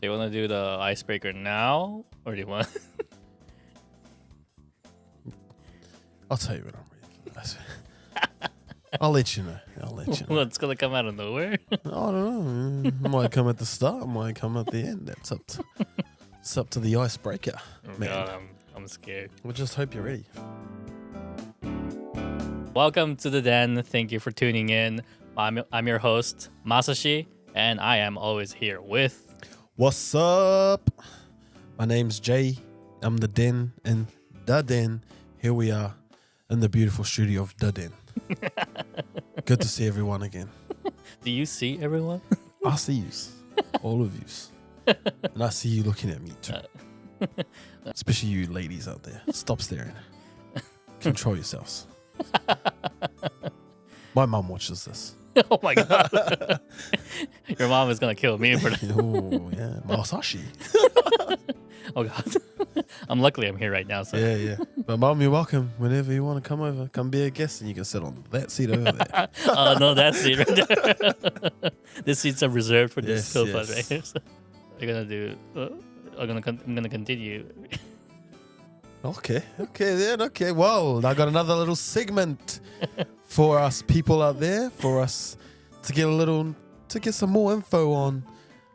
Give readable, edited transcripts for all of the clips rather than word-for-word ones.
Do you want to do the icebreaker now, or do you want? I'll tell you when I'm ready. I'll let you know. Well, it's gonna come out of nowhere. I don't know. It might come at the start. It might come at the end. It's up to the icebreaker, man. God, I'm scared. We'll just hope you're ready. Welcome to DaDen. Thank you for tuning in. I'm your host Masashi, and I am always here with. What's up? My name's Jay. I'm DaDen and DaDen. Here we are in the beautiful studio of DaDen. Good to see everyone again. Do you see everyone? I see yous. All of yous. And I see you looking at me too. Especially you ladies out there. Stop staring. Control yourselves. My mom watches this. Oh my god. Your mom is gonna kill me for that. Oh yeah, Masashi. Oh god. Luckily I'm here right now. So Yeah. But mom, you're welcome. Whenever you want to come over, come be a guest, and you can sit on that seat over there. Oh no, that seat right there. This seats are reserved for this sofa right here. So I'm gonna do. I'm gonna continue. Okay then. Okay. Well, I got another little segment for us people out there, for us to get some more info on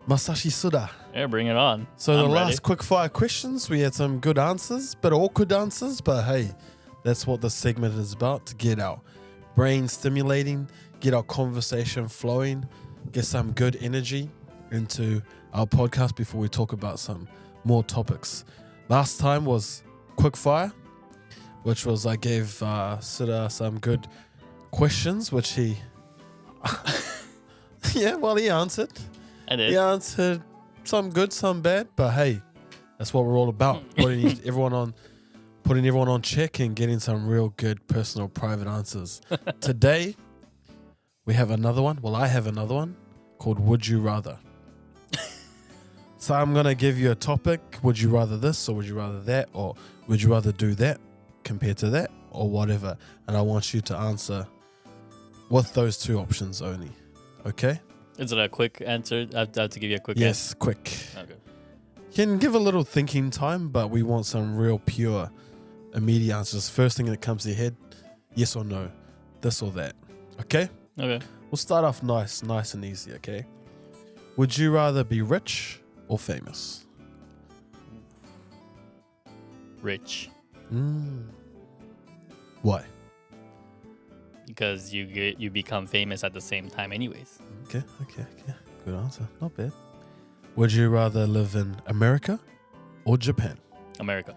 Masashi Suda. Yeah, bring it on. So I'm the ready. last quick fire questions, we had some good answers, but awkward answers. But hey, that's what the segment is about, to get our brain stimulating, get our conversation flowing, get some good energy into our podcast before we talk about some more topics. Last time was quick fire, which was I gave Suda some good questions, which he he answered. I did. He answered some good, some bad, but hey, that's what we're all about. Putting everyone on check and getting some real good personal private answers. Today we have another one. Well, I have another one called Would You Rather. So I'm going to give you a topic. Would you rather this, or would you rather that, or would you rather do that compared to that, or whatever? And I want you to answer with those two options only. Okay? Is it a quick answer? I have to give you a quick Yes, quick. answer. Okay. You can give a little thinking time, but we want some real pure, immediate answers. First thing that comes to your head, yes or no, this or that. Okay? Okay. We'll start off nice and easy, okay? Would you rather be rich or famous? Rich. Why? Because you become famous at the same time anyways. Okay. Good answer. Not bad. Would you rather live in America or Japan? America.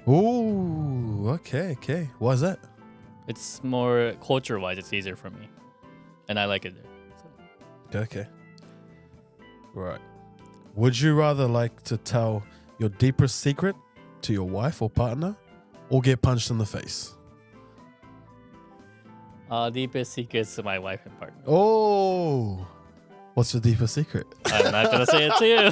Ooh, okay. Why is that? It's more culture-wise, it's easier for me. And I like it there. So. Okay. Right. Would you rather like to tell your deepest secret to your wife or partner, or get punched in the face? Deepest secrets to my wife and partner. Oh, what's your deepest secret? I'm not gonna say it to you.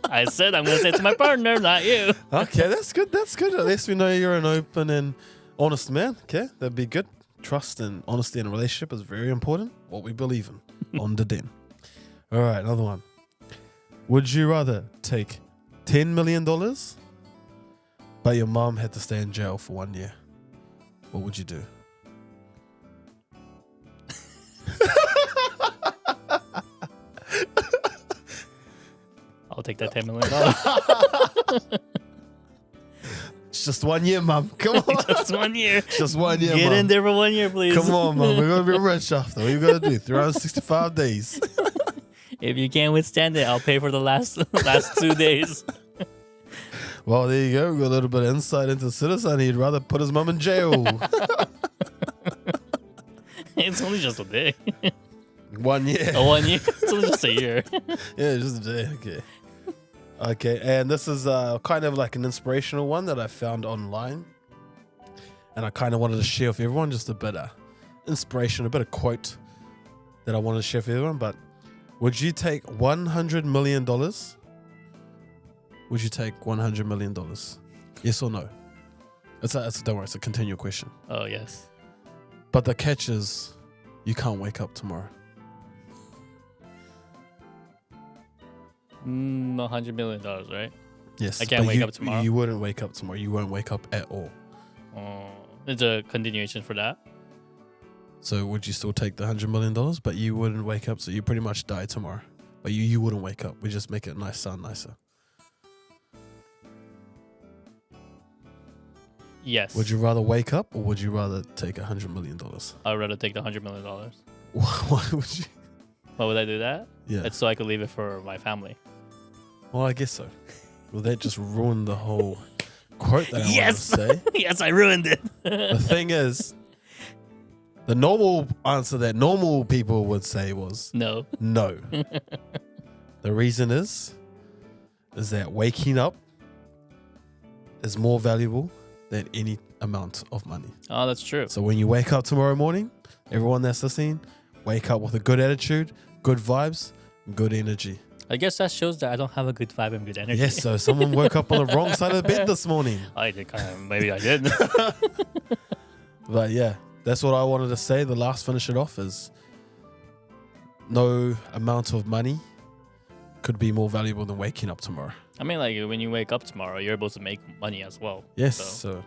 I said I'm gonna say it to my partner, not you. Okay, that's good. At least we know you're an open and honest man. Okay, that'd be good. Trust and honesty in a relationship is very important. What we believe in on DaDen. All right, another one. Would you rather take $10 million, but your mom had to stay in jail for 1 year? What would you do? I'll take that $10 million. It's just 1 year, mom. Come on. Just 1 year. Just 1 year, Get mom. in there for 1 year, please. Come on, mom. We're going to be rich after. What you got to do? 365 days. If you can't withstand it, I'll pay for the last 2 days. Well, there you go. We got a little bit of insight into Citizen. He'd rather put his mum in jail. It's only just a day. 1 year. 1 year? It's only just a year. Yeah, just a day. Okay, and this is kind of like an inspirational one that I found online. And I kind of wanted to share with everyone, just a bit of inspiration, a bit of quote that I wanted to share with everyone. But would you take $100 million? Would you take $100 million? Yes or no? Don't worry, it's a continual question. Oh, yes. But the catch is, you can't wake up tomorrow. $100 million, right? Yes. I can't wake up tomorrow. You wouldn't wake up tomorrow. You won't wake up at all. It's a continuation for that. So would you still take the $100 million, but you wouldn't wake up? So you pretty much die tomorrow. But you wouldn't wake up. We just make it sound nicer. Yes. Would you rather wake up or would you rather take $100 million? I'd rather take the $100 million. Why would you? Why would I do that? Yeah. It's so I could leave it for my family. Well, I guess so. Well, that just ruined the whole quote that I wanted to say. Yes, I ruined it. The thing is, the normal answer that normal people would say was no. No. The reason is that waking up is more valuable than any amount of money. Oh, that's true. So when you wake up tomorrow morning, everyone that's listening, wake up with a good attitude, good vibes, and good energy. I guess that shows that I don't have a good vibe and good energy. Yes, so someone woke up on the wrong side of the bed this morning. I did maybe I did. But yeah, that's what I wanted to say. The last finish it off is no amount of money could be more valuable than waking up tomorrow. I mean, like when you wake up tomorrow, you're able to make money as well. Yes, so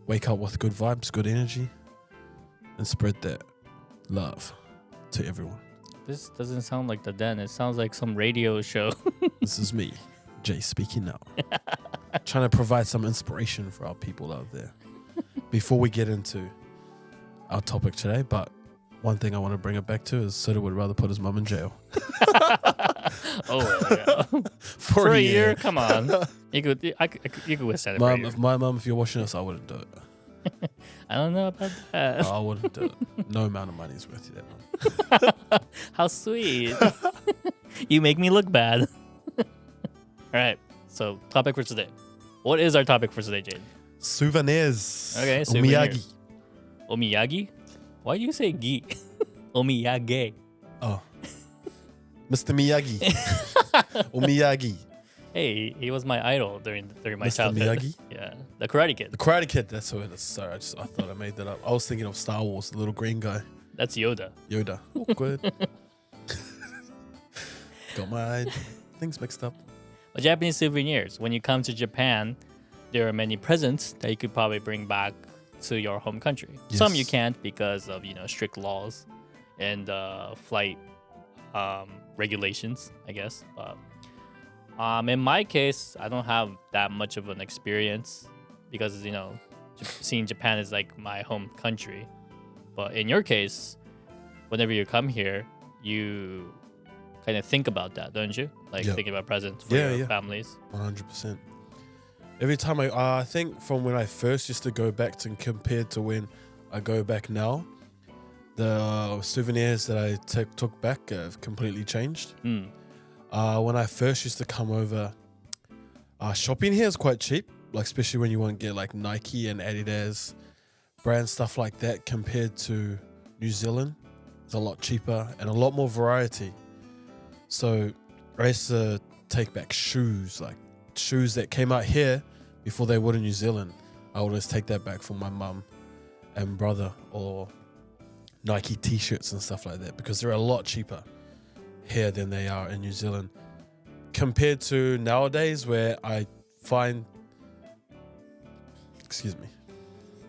wake up with good vibes, good energy, and spread that love to everyone. This doesn't sound like DaDen. It sounds like some radio show. This is me, Jay, speaking now. Trying to provide some inspiration for our people out there. Before we get into our topic today, but one thing I want to bring it back to is Suda would rather put his mum in jail. Yeah. For a year? Come on. You could withstand it for a year. If you're watching this, I wouldn't do it. I don't know about that. I wouldn't do it. No amount of money is worth you that, Mum. How sweet. You make me look bad. All right. So, topic for today. What is our topic for today, Jayden? Souvenirs. Okay, souvenirs. Omiyagi. Omiyagi? Why do you say gi? Omiyage. Oh. Mr. Miyagi. Omiyagi. Hey, he was my idol during my Mr. childhood. Miyagi? Yeah. The Karate Kid. The Karate Kid, that's who it is. Sorry, I thought I made that up. I was thinking of Star Wars, the little green guy. That's Yoda. Yoda. Awkward. Got my things mixed up. Well, Japanese souvenirs. When you come to Japan, there are many presents that you could probably bring back to your home country. Yes. Some you can't because of strict laws and flight regulations, I guess. But in my case, I don't have that much of an experience because seeing Japan is like my home country. But in your case, whenever you come here, you kind of think about that, don't you? Like thinking about presents for your families. 100%. Every time I think from when I first used to go back to compared to when I go back now, the souvenirs that I took back have completely changed. When I first used to come over, shopping here is quite cheap, like especially when you want to get like Nike and Adidas brand stuff like that compared to New Zealand. It's a lot cheaper and a lot more variety. So I used to take back shoes, like shoes that came out here before they would in New Zealand. I would always take that back for my mum and brother, or Nike t-shirts and stuff like that, because they're a lot cheaper here than they are in New Zealand compared to nowadays, where I find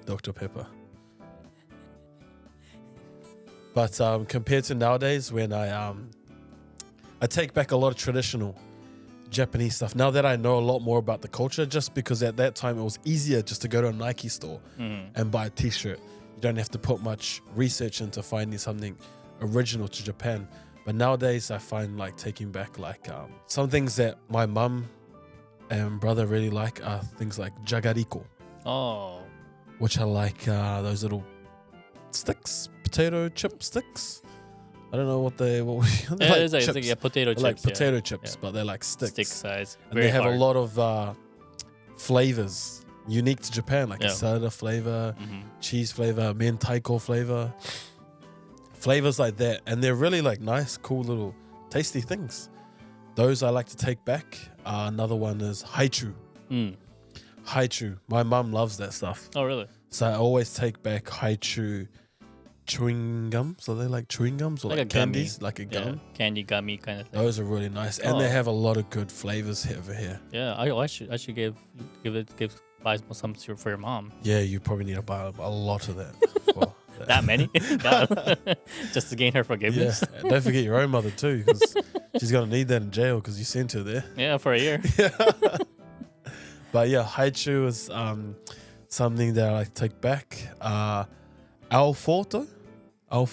Dr. Pepper. But compared to nowadays, when I take back a lot of traditional Japanese stuff now that I know a lot more about the culture, just because at that time it was easier just to go to a Nike store and buy a t-shirt. You don't have to put much research into finding something original to Japan. But nowadays I find like taking back like some things that my mum and brother really like are things like jagariko. Oh. Which are like those little sticks, potato chip sticks. I don't know what they it's like potato chips. Like potato chips, but they're like sticks. Stick size. And they have a lot of flavors unique to Japan, like a soda flavor, cheese flavor, mentaiko flavor, flavors like that. And they're really like nice, cool little tasty things. Those I like to take back. Another one is haichu. Haichu. My mum loves that stuff. Oh, really? So I always take back haichu chewing gums. Are they like chewing gums or Like like a gummy. candies? Like a gum. Candy gummy kind of thing. Those are really nice, and they Oh. have a lot of good flavors over here. Yeah, I should buy some for your mom. Yeah, you probably need to buy a lot of that. for That many? God. Just to gain her Yeah, forgiveness. and don't forget your own mother too, because she's gonna need that in jail because you sent her there. Yeah, for a year. But yeah, haichu is something that I like to take back. Alforto, Out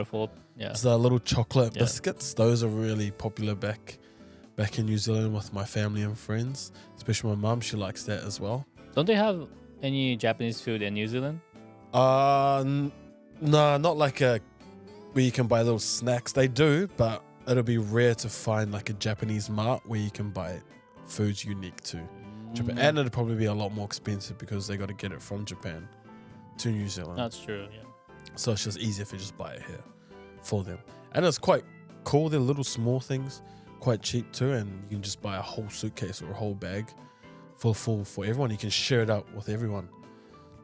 of fault. Yeah. it's the little chocolate Yeah. biscuits. Those are really popular back in New Zealand with my family and friends. Especially my mum, she likes that as well. Don't they have any Japanese food in New Zealand? No, not like a where you can buy little snacks. They do, but it'll be rare to find like a Japanese mart where you can buy foods unique to Japan. And it'll probably be a lot more expensive because they got to get it from Japan to New Zealand. That's true. Yeah. So it's just easier if you just buy it here for them. And it's quite cool. They're little small things, quite cheap too. And you can just buy a whole suitcase or a whole bag full for everyone. You can share it out with everyone.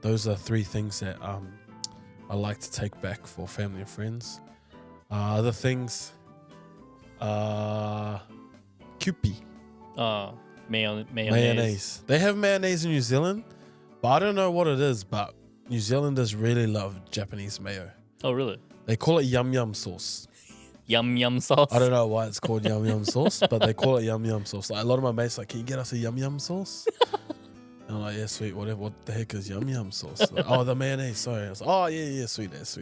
Those are 3 things that I like to take back for family and friends. Other things, Kewpie. Mayonnaise. They have mayonnaise in New Zealand, but I don't know what it is, but New Zealanders really love Japanese mayo. Oh, really? They call it yum yum sauce. Yum yum sauce. I don't know why it's called yum yum sauce, but they call it yum yum sauce. Like a lot of my mates like, can you get us a yum yum sauce? And I'm like, yeah, sweet, whatever. What the heck is yum yum sauce? Like, oh, the mayonnaise, sorry. I was like, oh, yeah, sweet as.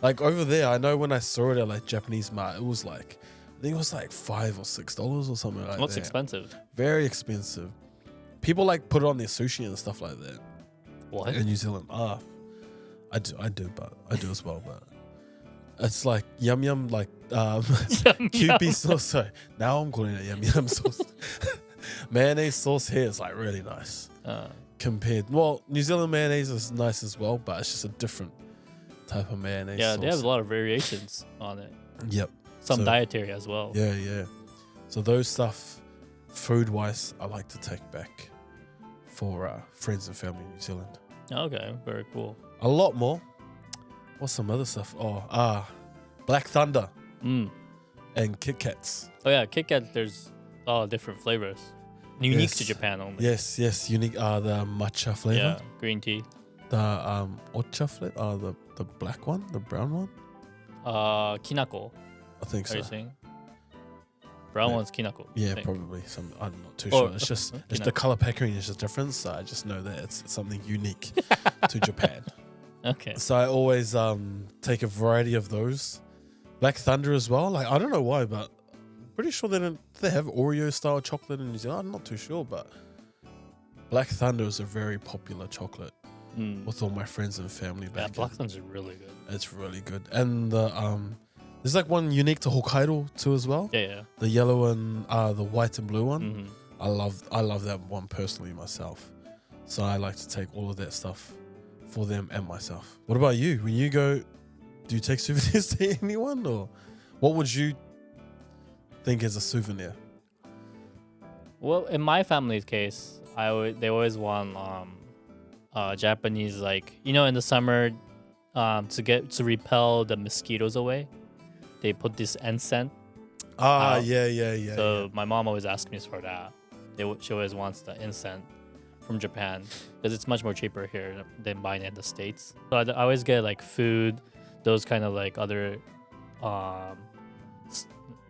Like over there, I know when I saw it at like Japanese mart, it was like, I think it was like $5 or $6 or something like What's that. expensive? Very expensive. People like put it on their sushi and stuff like that. What? In New Zealand. I do as well, but it's like yum yum, like Kewpie sauce. Sorry, now I'm calling it yum yum sauce. Mayonnaise sauce here is like really nice. Well, New Zealand mayonnaise is nice as well, but it's just a different type of mayonnaise. Yeah, sauce. they have a lot of variations on it. Yep. Some So- dietary as well. Yeah. So those stuff, food wise, I like to take back for friends and family in New Zealand. Okay, very cool. A lot more. What's some other stuff? Black Thunder Mm. and Kit Kats. Oh yeah, Kit Kat. There's all different flavors, unique Yes. to Japan only. Yes, unique. The matcha flavor. Yeah, green tea. The ocha flavor. The black one, the brown one. Kinako. I think Are so. you saying? Brown Yeah. one's kinako. I Yeah, think. probably. I'm not too Or- sure. It's just Kinako. the color packaging is just different. So I just know that it's something unique to Japan. Okay. So I always take a variety of those. Black Thunder as well. Like I don't know why, but I'm pretty sure they have Oreo style chocolate in New Zealand. I'm not too sure, but Black Thunder is a very popular chocolate Mm. with all my friends and family Yeah, back. Black Thunder's really good. It's really good. And there's like one unique to Hokkaido too as well. Yeah. The yellow and the white and blue one. Mm-hmm. I love that one personally myself. So I like to take all of that stuff for them and myself. What about you? When you go, do you take souvenirs to anyone, or what would you think is a souvenir? Well, in my family's case, they always want Japanese, like, in the summer, to repel the mosquitoes away. They put this incense. Yeah. So my mom always asks me for that. She always wants the incense from Japan because it's much more cheaper here than buying it in the States. So I always get like food, those kind of like other,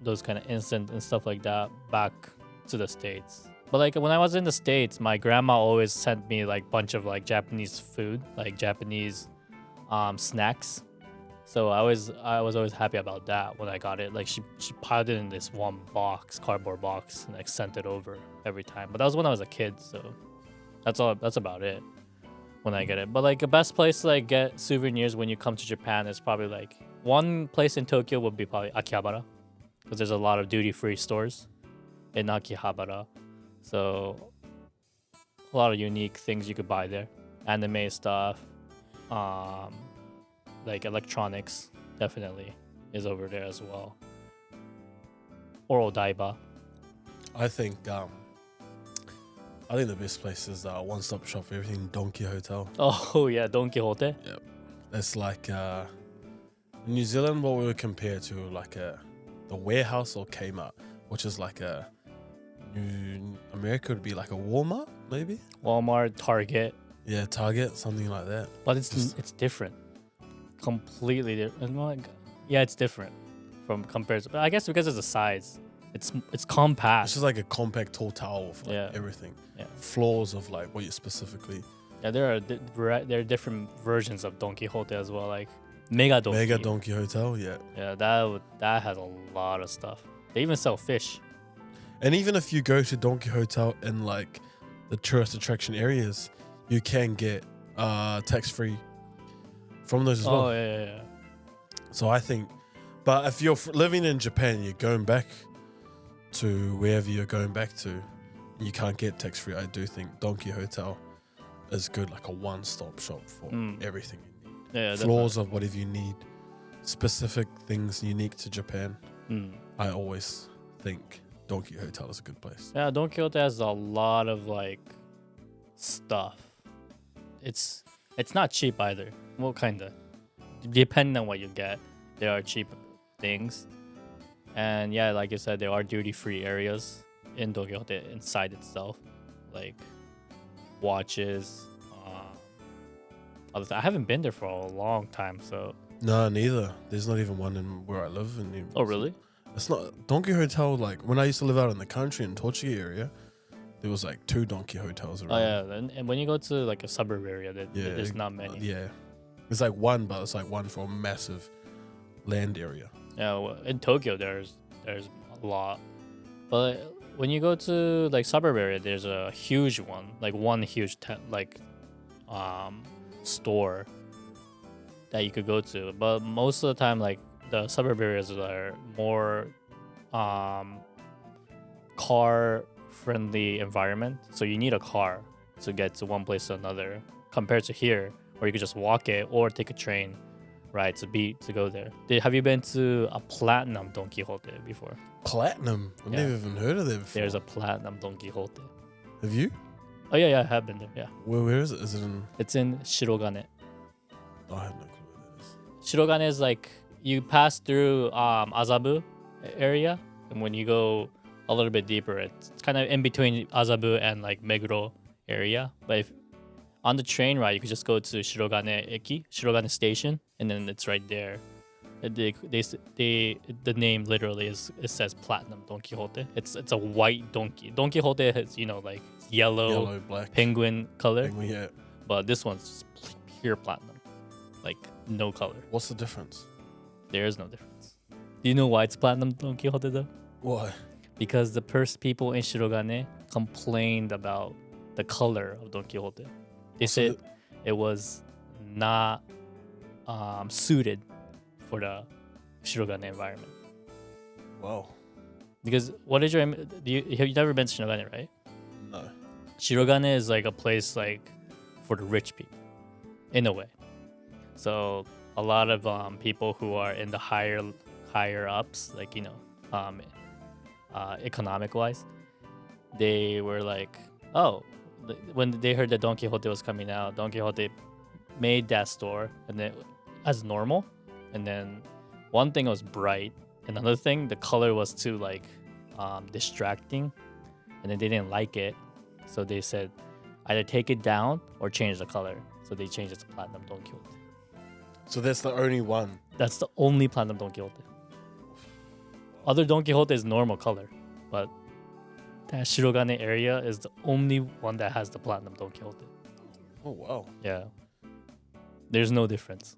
those kind of incense and stuff like that back to the States. But like when I was in the States, my grandma always sent me like bunch of like Japanese food, like Japanese snacks. So I was always happy about that when I got it. Like she piled it in this one cardboard box, and like sent it over every time. But that was when I was a kid, so that's about it when I get it. But like the best place to like get souvenirs when you come to Japan is probably like one place in Tokyo would be probably Akihabara, because there's a lot of duty-free stores in Akihabara. So a lot of unique things you could buy there. Anime stuff, like electronics definitely is over there as well. Or Odaiba. I think the best place is one-stop shop for everything, Donkey Hotel. Oh yeah, Don Quixote. That's like In New Zealand, what we would compare to like the warehouse or Kmart, which is like New America would be like a Walmart, maybe. Walmart, Target, Yeah, Target, something like that. but it's different, completely different. Yeah, it's different from compared to. But I guess because of the size, it's compact. It's just like a compact tall tower for like Yeah. everything. Yeah. Floors of like what you specifically. Yeah, there are different versions of Don Quixote as well, like Mega Don. Mega Donkey Hotel, yeah. Yeah, that has a lot of stuff. They even sell fish. And even if you go to Donkey Hotel in like the tourist attraction areas, you can get tax-free from those as well. Oh yeah. So I think, but if you're living in Japan, you're going back to wherever you're going back to, and you can't get tax-free, I do think Donkey Hotel is good, like a one-stop shop for everything you need. Yeah, Floors of whatever you need, specific things unique to Japan. I always think Donkey Hotel is a good place. Yeah, Don Quixote has a lot of like stuff. It's not cheap either. Well, kinda. Depending on what you get, there are cheap things. And yeah, like you said, there are duty-free areas in Don Quixote inside itself, like watches. I haven't been there for a long time, so. No, neither. There's not even one in where I live. Oh, really? It's not Donkey Hotel. Like when I used to live out in the country in Tochigi area, there was like 2 Donkey Hotels around. Oh yeah, and when you go to like a suburb area, there's not many. Yeah, it's like one, but it's like one for a massive land area. Yeah, well, in Tokyo there's a lot, but when you go to like suburb area, there's a huge one, like one huge store that you could go to. But most of the time, like the suburb areas are more car friendly environment, so you need a car to get to one place to another, compared to here where you could just walk it or take a train ride to go there. Have you been to a platinum Don Quixote before? Platinum? I've never even heard of that before. There's a platinum Don Quixote. Have you? Oh yeah, I have been there. Yeah. Where is it? Is it in? It's in Shirogane. Oh, I have no clue where that is. Shirogane is like you pass through Azabu area, and when you go a little bit deeper, it's kind of in between Azabu and like Meguro area. But if on the train ride, you could just go to Shirogane Station, and then it's right there. The name literally it says Platinum Don Quixote. It's a white donkey. Don Quixote has like yellow black penguin color, yeah. but this one's just pure platinum, like no color. What's the difference? There is no difference. Do you know why it's platinum Don Quixote though? Why? Because the first people in Shirogane complained about the color of Don Quixote. They said it was not suited for the Shirogane environment. Wow. Because what is you've never been to Shirogane, right? No. Shirogane is like a place like for the rich people, in a way. So a lot of people who are in the higher ups, like economic wise, they were like, oh, when they heard that Don Quixote was coming out, Don Quixote made that store and then as normal, and then one thing was bright, and another thing the color was too like distracting, and then they didn't like it, so they said either take it down or change the color. So they changed it to Platinum Don Quixote. So that's the only one. That's the only Platinum Don Quixote. Other Don Quixote is normal color, but that Shirogane area is the only one that has the Platinum Don Quixote. Oh wow. Yeah. There's no difference.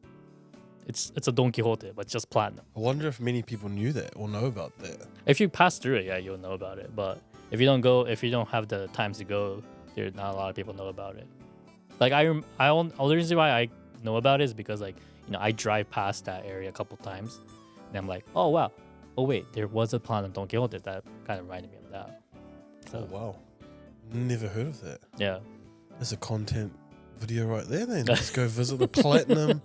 It's a Don Quixote, but just platinum. I wonder if many people knew that or know about that. If you pass through it, yeah, you'll know about it. But if you don't have the time to go, there's not a lot of people know about it. Like the reason why I know about it is because like I drive past that area a couple times, and I'm like, oh wow, oh wait, there was a platinum Don Quixote that kind of reminded me of that. So, oh wow, never heard of that. Yeah, there's a content video right there. Then let's go visit the platinum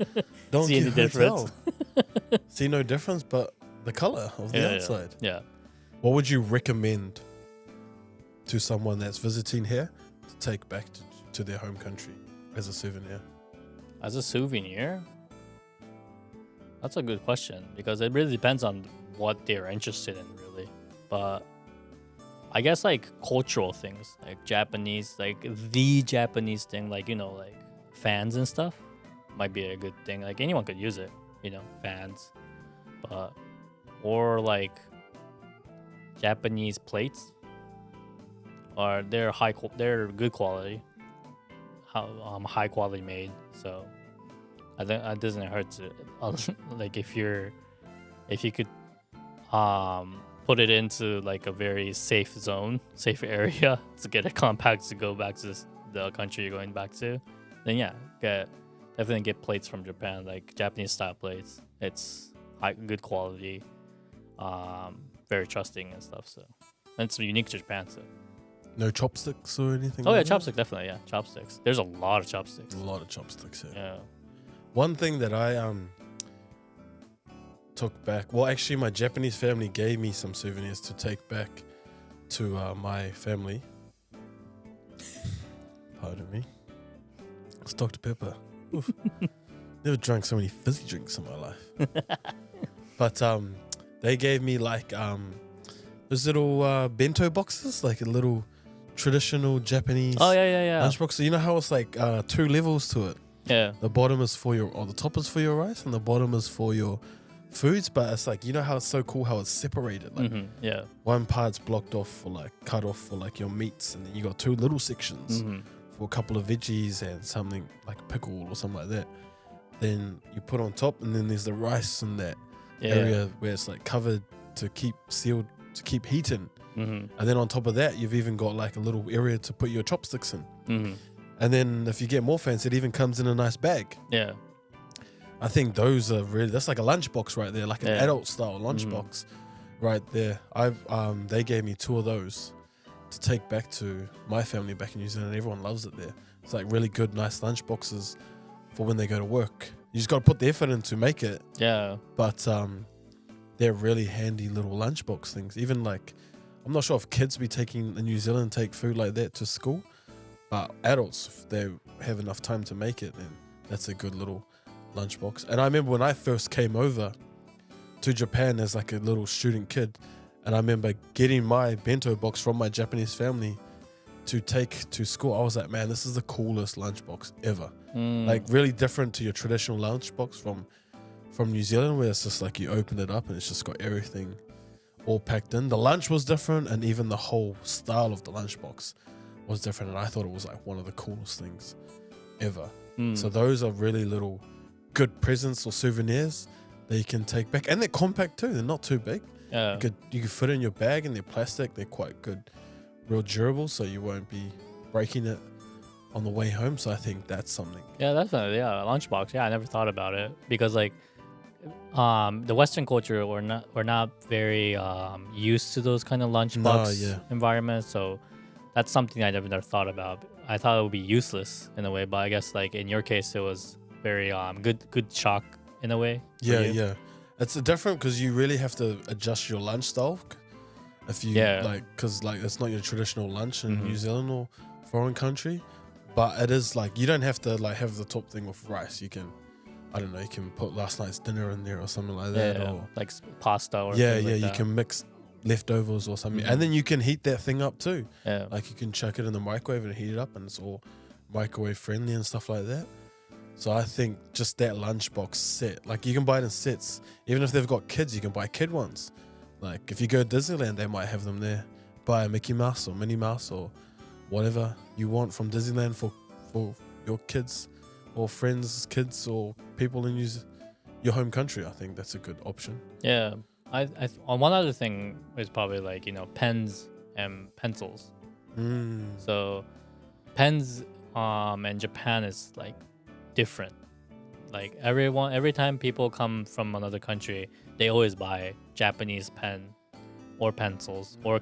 Don See any Hotel. difference? See no difference, but the color of the outside. Yeah. What would you recommend to someone that's visiting here to take back to their home country as a souvenir? As a souvenir? That's a good question because it really depends on what they're interested in, really. But I guess like cultural things, like Japanese, like the Japanese thing, like like fans and stuff, might be a good thing. Like anyone could use it, fans, but or like Japanese plates, or they're good quality, high quality made. So I think it doesn't hurt to like if you could put it into like a very safe area to get it compact to go back to the country you're going back to, then yeah, definitely get plates from Japan, like Japanese style plates. It's good quality, very trusting and stuff. So and it's unique to Japan. So No chopsticks or anything? oh yeah, like that? chopsticks definitely, yeah, chopsticks. There's a lot of chopsticks. A lot of chopsticks, yeah. Yeah. One thing that I took back, well, actually, my Japanese family gave me some souvenirs to take back to my family. Pardon me. It's Dr. Pepper. Oof. Never drank so many fizzy drinks in my life. But they gave me like those little bento boxes, like a little traditional Japanese Oh yeah. lunchbox. So you know how it's like 2 levels to it? Yeah. The bottom is the top is for your rice and the bottom is for your foods. But it's like, how it's so cool how it's separated. Like Yeah. one part's blocked off for like cut off for like your meats, and then you got 2 little sections for a couple of veggies and something like a pickle or something like that. Then you put on top, and then there's the rice in that area where it's like covered to keep sealed, to keep heating. And then on top of that, you've even got like a little area to put your chopsticks in. And then if you get more fancy, it even comes in a nice bag. Yeah. I think those are really, that's like a lunchbox right there, like an adult style lunchbox right there. They gave me 2 of those to take back to my family back in New Zealand. Everyone loves it there. It's like really good, nice lunchboxes for when they go to work. You just got to put the effort in to make it. Yeah. But they're really handy little lunchbox things. Even like, I'm not sure if kids be taking in New Zealand take food like that to school, but adults, if they have enough time to make it, then that's a good little lunchbox. And I remember when I first came over to Japan as like a little student kid, and I remember getting my bento box from my Japanese family to take to school. I was like, man, this is the coolest lunchbox ever. Like really different to your traditional lunchbox from New Zealand, where it's just like you open it up and it's just got everything all packed in. The lunch was different, and even the whole style of the lunchbox was different, and I thought it was like one of the coolest things ever. So those are really little good presents or souvenirs that you can take back, and they're compact too. They're not too big. Yeah. You could fit in your bag, and they're plastic. They're quite good, real durable, so you won't be breaking it on the way home. So I think that's something. Yeah, definitely. Yeah, lunchbox. Yeah, I never thought about it because like the Western culture we're not very used to those kind of lunchbox environments. So that's something I never thought about. I thought it would be useless in a way, but I guess like in your case it was very good shock in a way. Yeah. It's different because you really have to adjust your lunch style. If you because like it's not your traditional lunch in New Zealand or foreign country, but it is like you don't have to like have the top thing with rice. You can, I don't know, you can put last night's dinner in there or something like that, or like pasta or you can mix leftovers or something, and then you can heat that thing up too. Yeah, like you can chuck it in the microwave and heat it up, and it's all microwave friendly and stuff like that. So I think just that lunchbox set, like you can buy it in sets. Even if they've got kids, you can buy kid ones. Like if you go to Disneyland, they might have them there. Buy a Mickey Mouse or Minnie Mouse or whatever you want from Disneyland for your kids or friends' kids or people in your home country. I think that's a good option. Yeah. I one other thing is probably like, pens and pencils. So pens in Japan is like different. Like every time people come from another country, they always buy Japanese pen or pencils or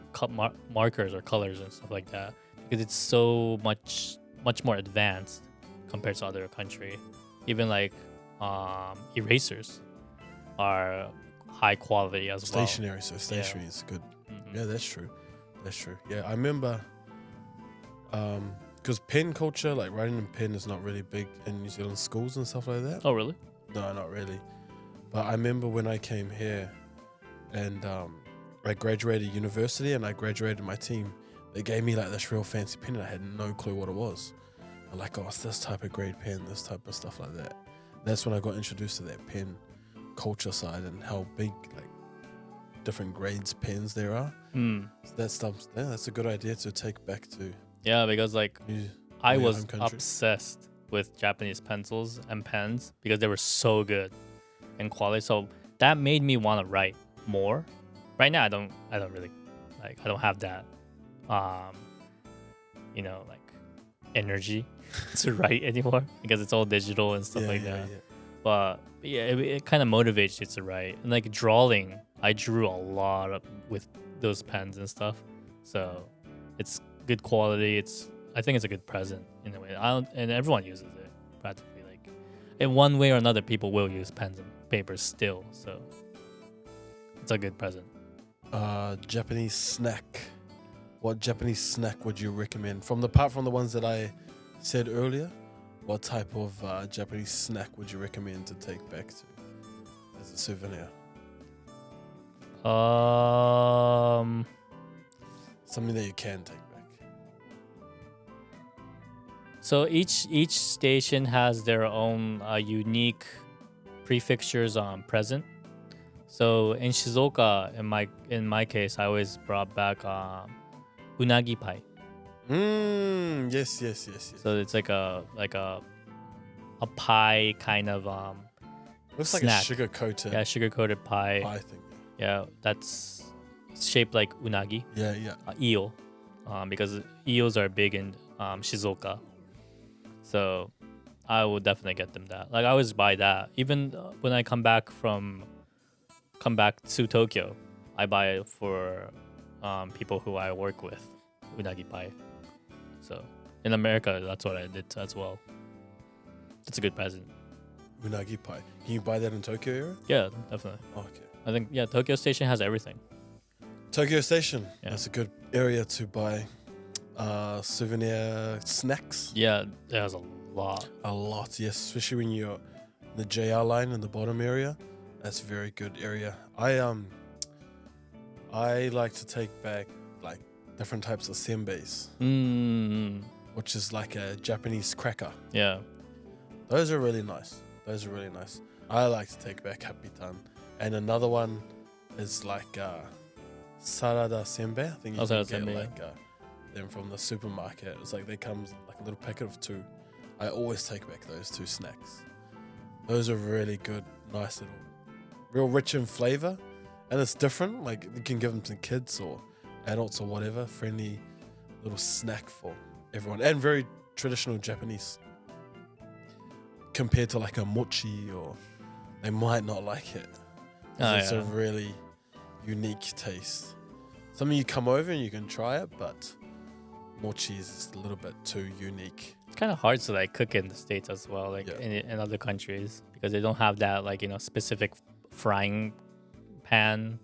markers or colors and stuff like that, because it's so much more advanced compared to other country. Even like erasers are high quality as well. Stationery is good. Yeah, that's true. Yeah, I remember because pen culture, like writing in pen, is not really big in New Zealand schools and stuff like that. Oh, really? No, not really. But I remember when I came here and I graduated university and I graduated my team, they gave me like this real fancy pen and I had no clue what it was. I'm like, oh, it's this type of grade pen, this type of stuff like that. That's when I got introduced to that pen culture side and how big like different grades pens there are. So that stuff, yeah, that's a good idea to take back to. Yeah, because like I your was home country. obsessed with Japanese pencils and pens because they were so good in quality. So that made me want to write more. Right now, I don't really like. I don't have that, like energy to write anymore because it's all digital and stuff that. Yeah. But yeah, it kind of motivates you to write. And like drawing, I drew a lot with those pens and stuff. So it's good quality. I think it's a good present in a way. And everyone uses it practically. Like in one way or another, people will use pens and papers still. So it's a good present. Japanese snack. What Japanese snack would you recommend? Apart from the ones that I said earlier, what type of Japanese snack would you recommend to take back to as a souvenir? Something that you can take back. So each station has their own unique prefixtures on present. So in Shizuoka, in my case, I always brought back unagi pie. Yes. So it's like a pie kind of looks snack. like a sugar coated. Yeah, sugar coated pie. Pie thing. Yeah, that's shaped like unagi. Yeah. Eel, because eels are big in Shizuoka. So I will definitely get them that. Like I always buy that. Even when I come back to Tokyo, I buy it for people who I work with, unagi pie. So in America, that's what I did as well. It's a good present. Unagi pie. Can you buy that in Tokyo area? Yeah, definitely. Oh, okay. I think Tokyo Station has everything. Tokyo Station. Yeah. That's a good area to buy souvenir snacks. Yeah, there's a lot. A lot, yes. Especially when you're the JR line in the bottom area. That's a very good area. I like to take back like different types of senbeis, which is like a Japanese cracker. Yeah. Those are really nice. I like to take back Hapitan. And another one is like Sarada Senbei. I think you can get like them from the supermarket. It's like they come like a little packet of 2. I always take back those 2 snacks. Those are really good, nice little, real rich in flavor. And it's different. Like you can give them to kids or adults or whatever. Friendly little snack for everyone. And very traditional Japanese. Compared to like a mochi, or they might not like it. It's a really unique taste. Something you come over and you can try it, but mochi is just a little bit too unique. It's kind of hard to like cook in the States as well, like in other countries, because they don't have that like specific frying pan.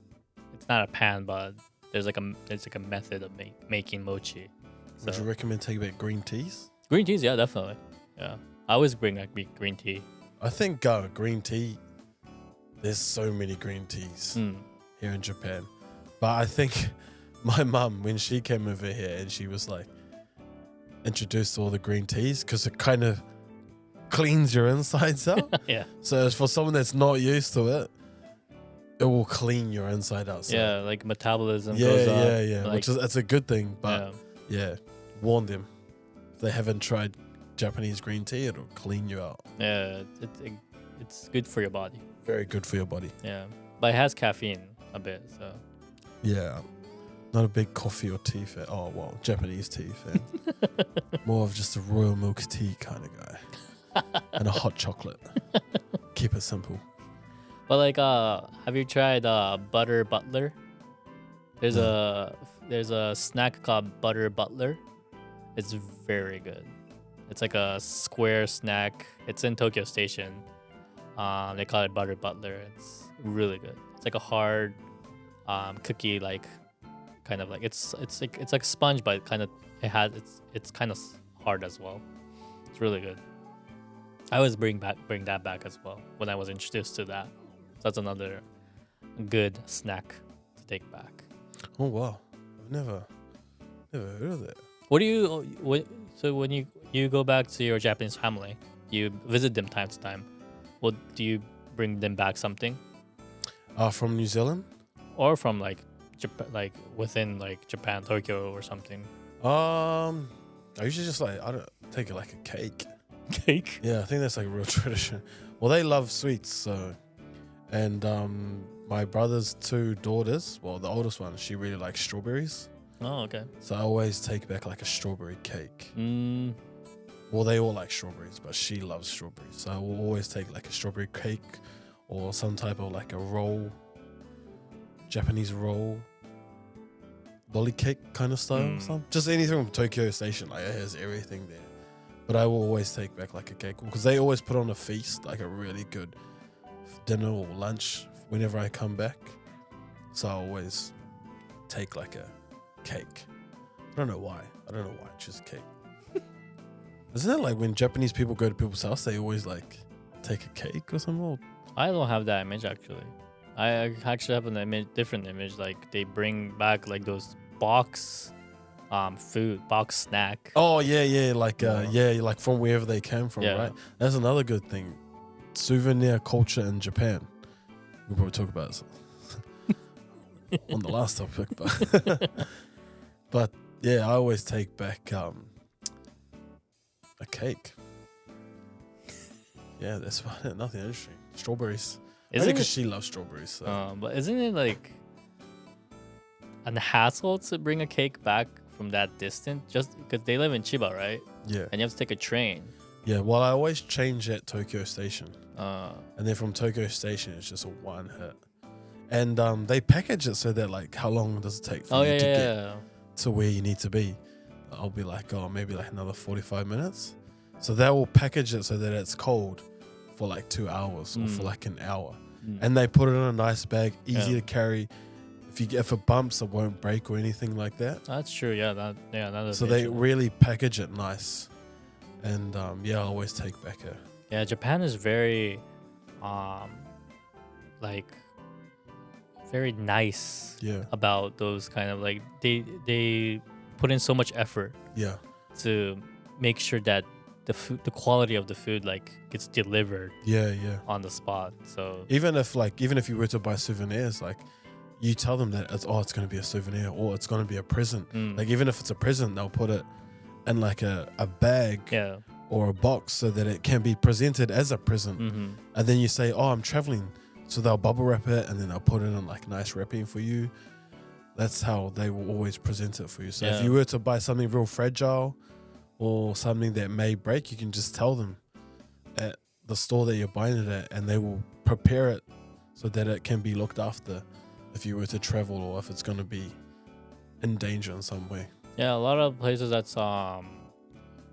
It's not a pan, but there's like a method of making mochi. So. Would you recommend taking back green teas? Green teas, yeah, definitely. Yeah, I always bring like green tea. I think green tea. There's so many green teas here in Japan, but I think my mum, when she came over here and she was like introduced to all the green teas, because it kind of cleans your insides out. Yeah. So for someone that's not used to it, it will clean your inside out. So. Yeah, like metabolism goes up. Yeah. Like, which is that's a good thing, but warn them if they haven't tried Japanese green tea, it'll clean you out. Yeah, it's good for your body. Very good for your body. Yeah, but it has caffeine a bit, so. Yeah, not a big coffee or tea fan. Oh well, Japanese tea fan. More of just a royal milk tea kind of guy, and a hot chocolate. Keep it simple. But like, have you tried Butter Butler? There's a snack called Butter Butler. It's very good. It's like a square snack. It's in Tokyo Station. They call it Butter Butler. It's really good. It's like a hard cookie, like kind of like it's like sponge, but it's kind of hard as well. It's really good. I always bring that back as well when I was introduced to that. So that's another good snack to take back. Oh wow, I've never heard of that. So when you go back to your Japanese family, you visit them time to time. What do you bring them back something? From New Zealand? Or from like like within like Japan, Tokyo or something. I usually just like I don't take it like a cake. Cake. Yeah, I think that's like a real tradition. Well, they love sweets, so and my brother's 2 daughters. Well, the oldest one, she really likes strawberries. Oh, okay. So I always take back like a strawberry cake. Mm. Well, they all like strawberries, but she loves strawberries. So I will always take like a strawberry cake or some type of like a roll, Japanese roll, lolly cake kind of style. Something. Just anything from Tokyo Station. Like it has everything there. But I will always take back like a cake because they always put on a feast, like a really good dinner or lunch whenever I come back. So I always take like a cake. I don't know why. I choose cake. Isn't it like when Japanese people go to people's house, they always like take a cake or something? I don't have that image actually. I actually have an different image. Like they bring back like those box box snack. Oh yeah, like like from wherever they came from, right? That's another good thing. Souvenir culture in Japan. We'll probably talk about it on the last topic, but yeah, I always take back a cake. Yeah, that's about it. Nothing interesting. Strawberries. Only because she loves strawberries. So. But isn't it like a hassle to bring a cake back from that distance? Just because they live in Chiba, right? Yeah. And you have to take a train. Yeah, well, I always change at Tokyo Station. And then from Tokyo Station, it's just a one hit. And they package it so that, like, how long does it take for you to get to where you need to be? I'll be like, maybe like another 45 minutes. So they will package it so that it's cold for like 2 hours or for like an hour. And they put it in a nice bag, easy to carry. If it bumps, it won't break or anything like that. That's true. Yeah, that is. So they really package it nice. And I always take back a. Yeah, Japan is very, like, very nice. Yeah. About those kind of like they put in so much effort. Yeah. To make sure that the quality of the food like gets delivered. Yeah. On the spot. So even if you were to buy souvenirs, like you tell them that it's going to be a souvenir or it's going to be a present. Like even if it's a present, they'll put it in like a bag or a box so that it can be presented as a present. And then you say, I'm traveling. So they'll bubble wrap it and then they'll put it in like nice wrapping for you. That's how they will always present it for you. So if you were to buy something real fragile or something that may break, you can just tell them at the store that you're buying it at and they will prepare it so that it can be looked after if you were to travel or if it's going to be in danger in some way. Yeah, a lot of places that's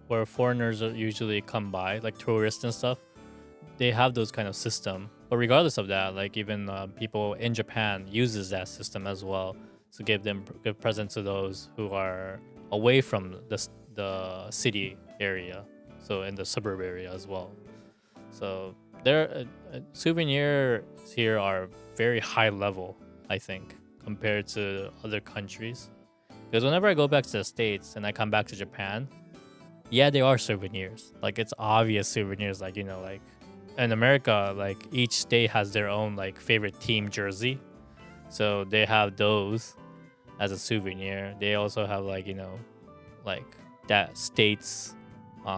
where foreigners usually come by, like tourists and stuff, they have those kind of system. But regardless of that, like even people in Japan uses that system as well to give presents to those who are away from the city area, so in the suburb area as well. So their souvenirs here are very high level, I think, compared to other countries. Because whenever I go back to the States and I come back to Japan, there are souvenirs. Like it's obvious souvenirs, like like in America, like each state has their own like favorite team jersey, so they have those as a souvenir. They also have like like that state's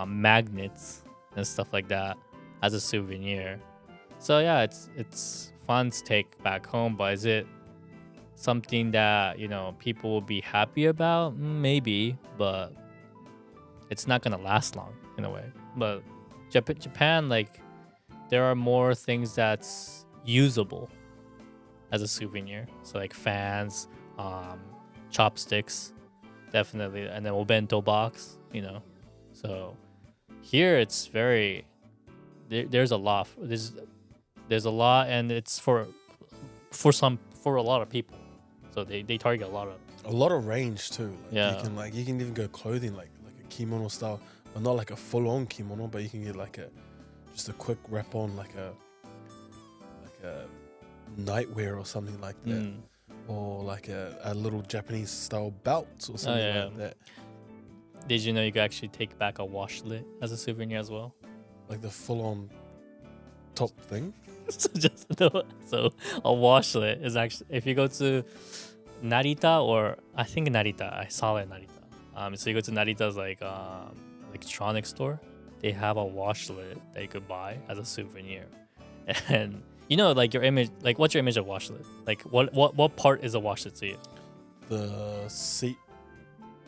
magnets and stuff like that as a souvenir. So yeah, it's fun to take back home, but is it something that people will be happy about? Maybe, but it's not gonna last long in a way. But Japan, like, there are more things that's usable as a souvenir. So like fans, chopsticks, definitely, and then bento box. So here it's very there's a lot. There's a lot, and it's for a lot of people. So they target a lot of range too. Like you can even go clothing like a kimono style, but not like a full on kimono, but you can get like just a quick wrap on like a nightwear or something like that, or like a little Japanese style belt or something like that. Did you know you could actually take back a washlet as a souvenir as well? Like the full-on top thing. So a washlet is actually, if you go to Narita, or I think Narita, I saw it in Narita. So you go to Narita's like electronics store, they have a washlet that you could buy as a souvenir. And you know, like your image, like what's your image of washlet? Like what part is a washlet to you? The seat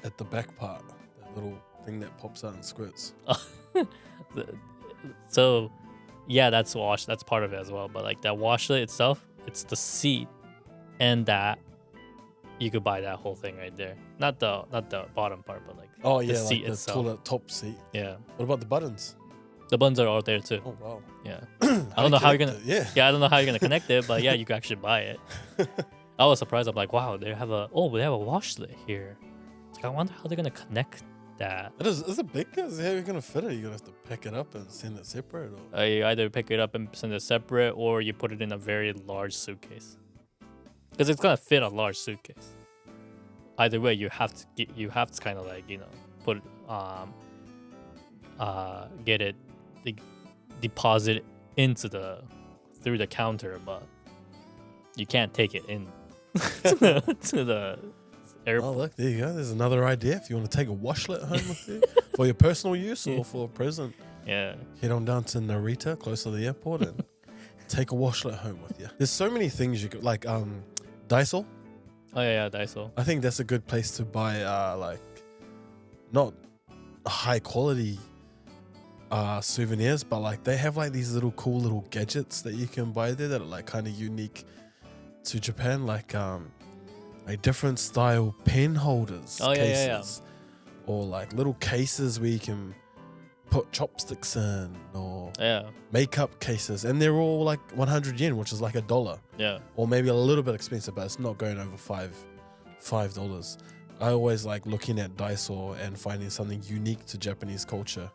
at the back part, that little thing that pops out and squirts. So yeah, that's part of it as well. But like that washlet itself, it's the seat, and that you could buy that whole thing right there. Not the bottom part, but like the seat like itself. The top seat. Yeah. What about the buttons? The buttons are all there too. Oh wow. Yeah. I don't know how you're gonna. Yeah, I don't know how you're gonna connect it, but yeah, you can actually buy it. I was surprised. I'm like, wow, they have a washlet here. It's like, I wonder how they're gonna connect that. Is it big? How are you gonna fit it? You're gonna have to pick it up and send it separate, or you either pick it up and send it separate, or you put it in a very large suitcase. Because it's gonna fit a large suitcase. Either way, you have to kind of like, you know, put get it deposit into through the counter, but you can't take it in to the airport. Oh, look, there you go. There's another idea. If you want to take a washlet home with you for your personal use or for a present, head on down to Narita, close to the airport, and take a washlet home with you. There's so many things you could, like Daiso. Oh yeah, Daiso. I think that's a good place to buy like not high quality souvenirs, but like they have like these cool little gadgets that you can buy there that are like kind of unique to Japan, like different style pen holders, cases, or like little cases where you can put chopsticks in, or makeup cases, and they're all like 100 yen, which is like $1. Yeah, or maybe a little bit expensive, but it's not going over $5. I always like looking at Daiso and finding something unique to Japanese culture,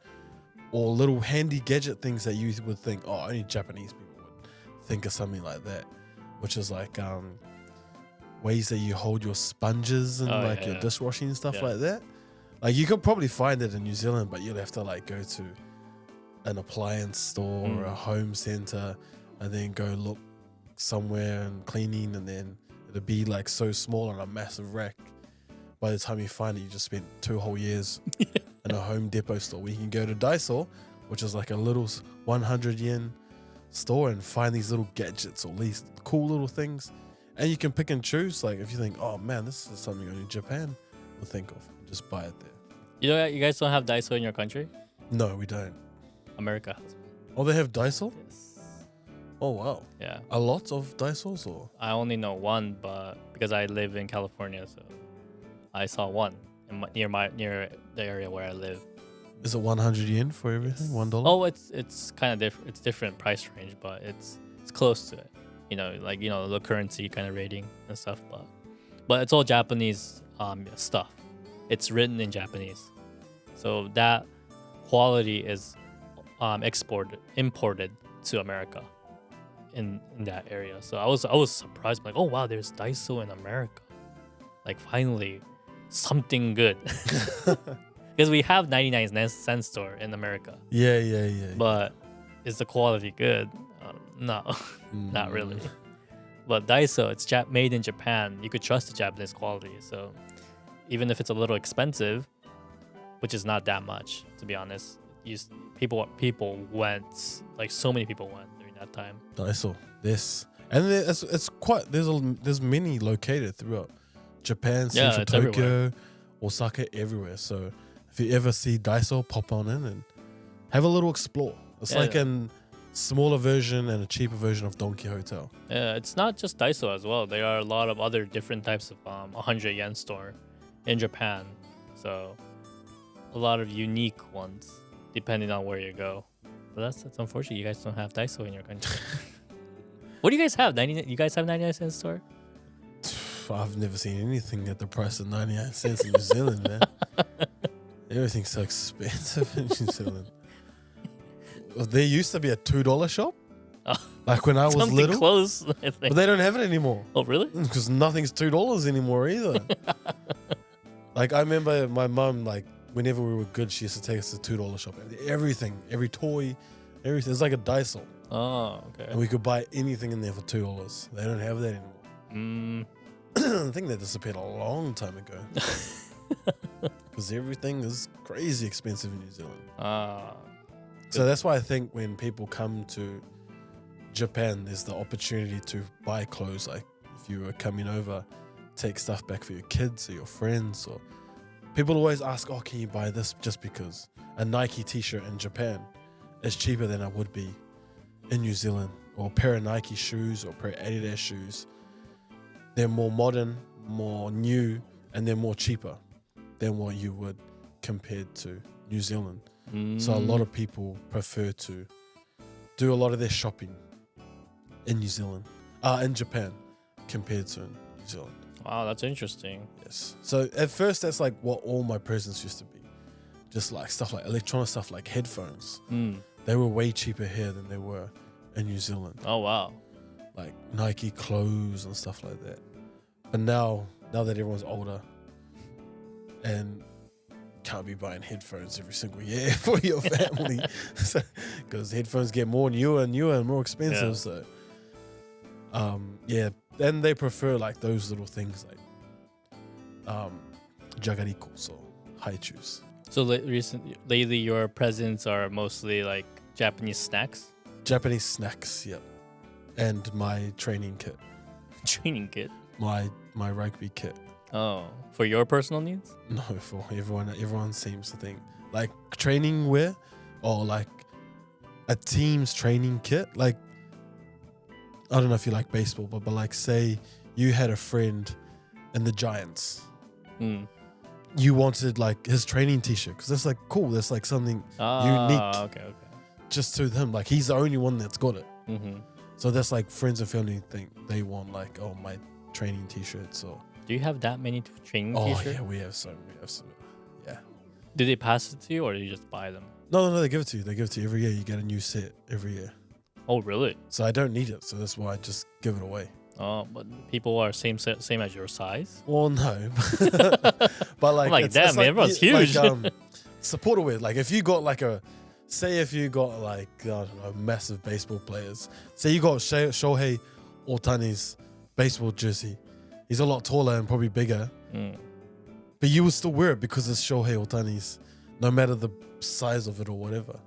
or little handy gadget things that you would think, oh, only Japanese people would think of something like that, which is like ways that you hold your sponges and your dishwashing and stuff like that. Like you could probably find it in New Zealand, but you'd have to like go to an appliance store or a home center and then go look somewhere and cleaning, and then it'd be like so small on a massive rack. By the time you find it, you just spent 2 whole years in a Home Depot store. We can go to Daiso, which is like a little 100 yen store, and find these little gadgets or these cool little things. And you can pick and choose. Like if you think, oh man, this is something only Japan would think of, just buy it there. You know, you guys don't have Daiso in your country? No, we don't. America has. Oh, they have Daiso? Yes. Oh wow. Yeah. A lot of Daisos, or? I only know one, but because I live in California, so I saw one near the area where I live. Is it 100 yen for everything? $1? Oh, it's kind of different. It's different price range, but it's close to it. You know, like, you know, the currency kind of rating and stuff, but it's all Japanese stuff. It's written in Japanese, so that quality is imported to America in that area. So I was surprised, like, oh wow, there's Daiso in America. Like finally, something good. Because we have 99-cent store in America. Yeah. But is the quality good? No, not really. But Daiso, it's made in Japan. You could trust the Japanese quality. So even if it's a little expensive, which is not that much, to be honest, people went, like so many people went during that time. Daiso, and it's quite there's many located throughout Japan, Central Tokyo, everywhere. Osaka, everywhere. So if you ever see Daiso, pop on in and have a little explore. It's like a smaller version and a cheaper version of Donkey Hotel. Yeah, it's not just Daiso as well. There are a lot of other different types of 100 yen store in Japan. So a lot of unique ones depending on where you go. But that's unfortunate. You guys don't have Daiso in your country. What do you guys have? You guys have 99-cent store? I've never seen anything at the price of 99 cents in New Zealand, man. Everything's so expensive in New Zealand. There used to be a $2 shop. Like when I was Something little, close, I think. but they don't have it anymore Oh, really? because nothing's $2 anymore either. Like I remember my mum, like whenever we were good, she used to take us to $2 shop. Everything, every toy, everything. It's like a Daiso, Oh, okay. and we could buy anything in there for $2. They don't have that anymore. I think that disappeared a long time ago because everything is crazy expensive in New Zealand. So that's why I think when people come to Japan, there's the opportunity to buy clothes. Like if you were coming over, take stuff back for your kids or your friends, or people always ask, "Oh, can you buy this?" Just because a Nike T-shirt in Japan is cheaper than it would be in New Zealand, or a pair of Nike shoes or a pair of Adidas shoes. They're more modern, more new, and they're more cheaper than what you would compared to New Zealand. So a lot of people prefer to do a lot of their shopping in New Zealand, in Japan, compared to New Zealand. Wow, that's interesting. Yes. So at first, that's like what all my presents used to be, just like stuff like electronic stuff like headphones. They were way cheaper here than they were in New Zealand. Oh, wow. Like Nike clothes and stuff like that. But now that everyone's older and can't be buying headphones every single year for your family, because headphones get more newer and more expensive. So, then they prefer like those little things like jagarikos or haichus. So lately, your presents are mostly like Japanese snacks? Japanese snacks, yep. And my training kit. Training kit? My rugby kit. Oh, for your personal needs? No, for everyone. Everyone seems to think like training wear or like a team's training kit. Like I don't know if you like baseball, but like say you had a friend in the Giants. You wanted like his training T-shirt because that's like cool. That's like something unique. Okay. Just to them, like he's the only one that's got it. So that's like friends and family think they want like, oh, my training T-shirts or. Do you have that many training T-shirts? Oh yeah, we have some. Yeah. Do they pass it to you or do you just buy them? No, they give it to you. They give it to you every year. You get a new set every year. Oh, really? So I don't need it. So that's why I just give it away. Oh, but people are same as your size? Well, no. But like, I'm like, damn, like, everyone's huge. Like, supporter wear. Like if you got like if you got like, I don't know, massive baseball players. Say you got Shohei Ohtani's baseball jersey. He's a lot taller and probably bigger. But you would still wear it because it's Shohei Ohtani's, no matter the size of it or whatever.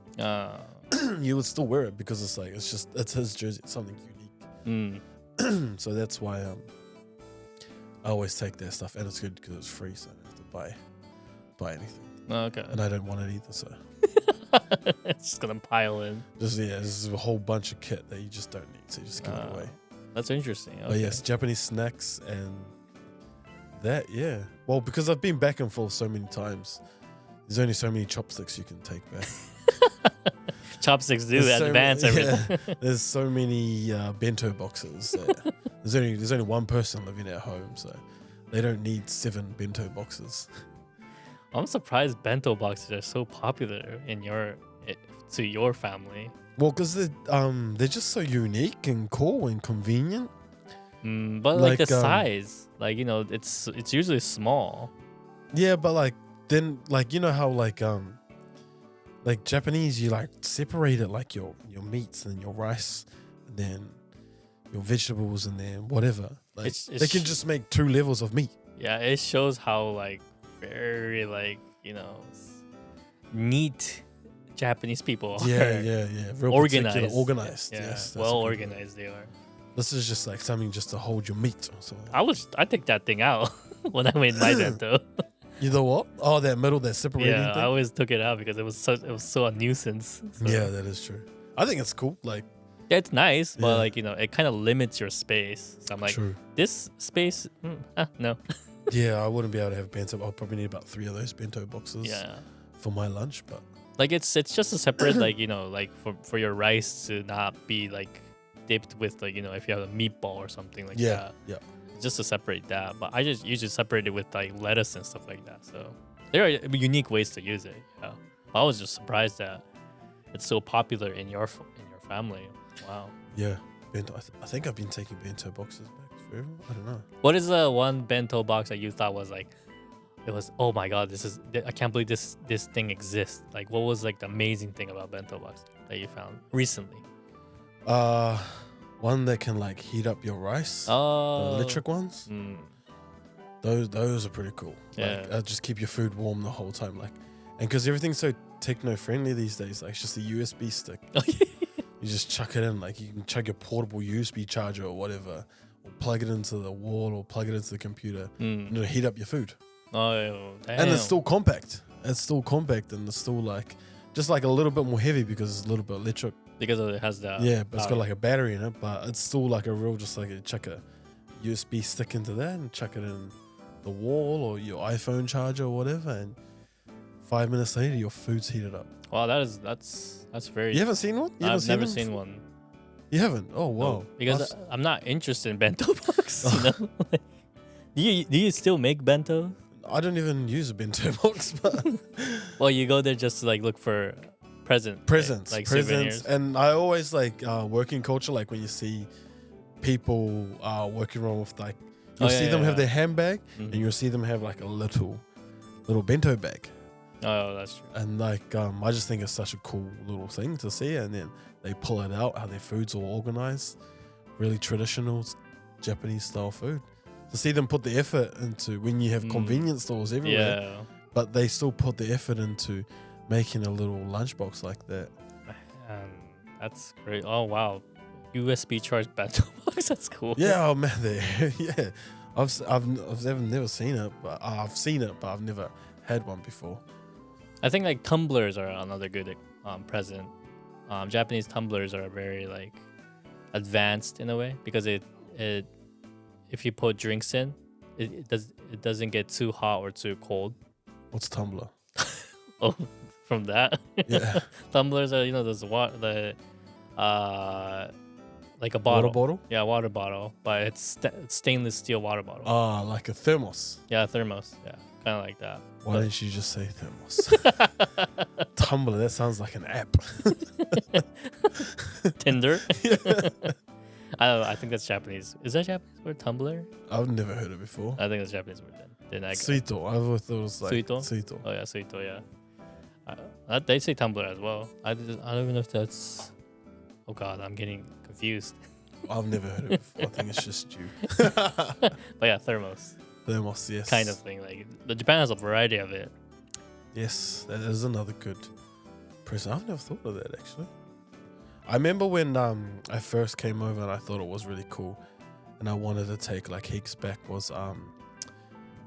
You would still wear it because it's his jersey. It's something unique. So that's why I always take their stuff, and it's good because it's free, so I don't have to buy anything. Okay. And I don't want it either, so it's just gonna pile in. this is a whole bunch of kit that you just don't need, so you just give it away. That's interesting. Okay. But yes, Japanese snacks and that, yeah. Well, because I've been back and forth so many times, there's only so many chopsticks you can take back. Chopsticks do advance everything. Yeah, there's so many bento boxes. There's only one person living at home, so they don't need 7 bento boxes. I'm surprised bento boxes are so popular to your family. Well, because they're just so unique and cool and convenient. But like the size, like it's usually small. Yeah, but like then like you know how like Japanese, you like separate it like your meats and your rice, and then your vegetables and then whatever. Like they can just make 2 levels of meat. Yeah, it shows how like very neat Japanese people are. Yeah. Real organized. Yeah, Yes, well organized they are. This is just like something just to hold your meat or something. I take that thing out when I made my bento. You know what? Oh, that middle, that separating thing? I always took it out because it was so a nuisance. So. Yeah, that is true. I think it's cool. Like, yeah, it's nice, but like it kind of limits your space. So I'm like, this space, no. Yeah, I wouldn't be able to have bento. I'll probably need about 3 of those bento boxes. Yeah. For my lunch, but like it's just a separate like like for your rice to not be like dipped with like if you have a meatball or something like that. Yeah. Just to separate that, but I just usually separate it with like lettuce and stuff like that. So there are unique ways to use it. Yeah, I was just surprised that it's so popular in your family. Wow. Yeah, bento. I think I've been taking bento boxes back forever. I don't know. What is the one bento box that you thought was like, it was, oh my god, I can't believe this thing exists. Like, what was like the amazing thing about bento box that you found recently? One that can like heat up your rice. Oh, The electric ones. Mm. Those are pretty cool. Yeah. Like, just keep your food warm the whole time. Like, and because everything's so techno friendly these days, like it's just a USB stick. You just chuck it in. Like you can chuck your portable USB charger or whatever, or plug it into the wall or plug it into the computer, and it'll heat up your food. Oh, damn. And it's still compact. And it's still like just like a little bit more heavy because it's a little bit electric. Because it has that. Yeah, but it's got like a battery in it, but it's still like a real, just like chuck a USB stick into that and chuck it in the wall or your iPhone charger or whatever, and 5 minutes later your food's heated up. Wow, that's very. You haven't seen one? I've never seen one. You haven't? Oh wow! No, because I'm not interested in bento box. You know? do you still make bento? I don't even use a bento box, but well, you go there just to like look for presents, like souvenirs. And I always like working culture, like when you see people working around with like, you'll see them have their handbag, and you'll see them have like a little bento bag. Oh, that's true. And like I just think it's such a cool little thing to see, and then they pull it out how their food's all organized, really traditional Japanese style food. To see them put the effort into, when you have convenience stores everywhere, but they still put the effort into making a little lunchbox like that. That's great. Oh wow, USB charged bento box. That's cool. Yeah, oh man, yeah. I've never seen it, but I've seen it, but I've never had one before. I think like tumblers are another good present. Japanese tumblers are very like advanced in a way because it if you put drinks in, it doesn't get too hot or too cold. What's tumbler? Oh, from that. Yeah. Tumblers are those like a bottle. Water bottle? Yeah, water bottle, but it's stainless steel water bottle. Ah, like a thermos. Yeah, thermos. Yeah, kind of like that. Why didn't you just say thermos? Tumbler, that sounds like an app. Tinder. I don't know. I think that's Japanese. Is that Japanese word, tumbler? I've never heard it before. I think that's Japanese word then. Suito. I always thought it was like Suito. Oh yeah, Suito. Yeah. They say tumbler as well. I don't even know if that's. Oh god, I'm getting confused. I've never heard it before. I think it's just you. But yeah, thermos. Thermos, yes. Kind of thing. Like Japan has a variety of it. Yes, that is another good present. I've never thought of that actually. I remember when I first came over and I thought it was really cool, and I wanted to take like heaps back was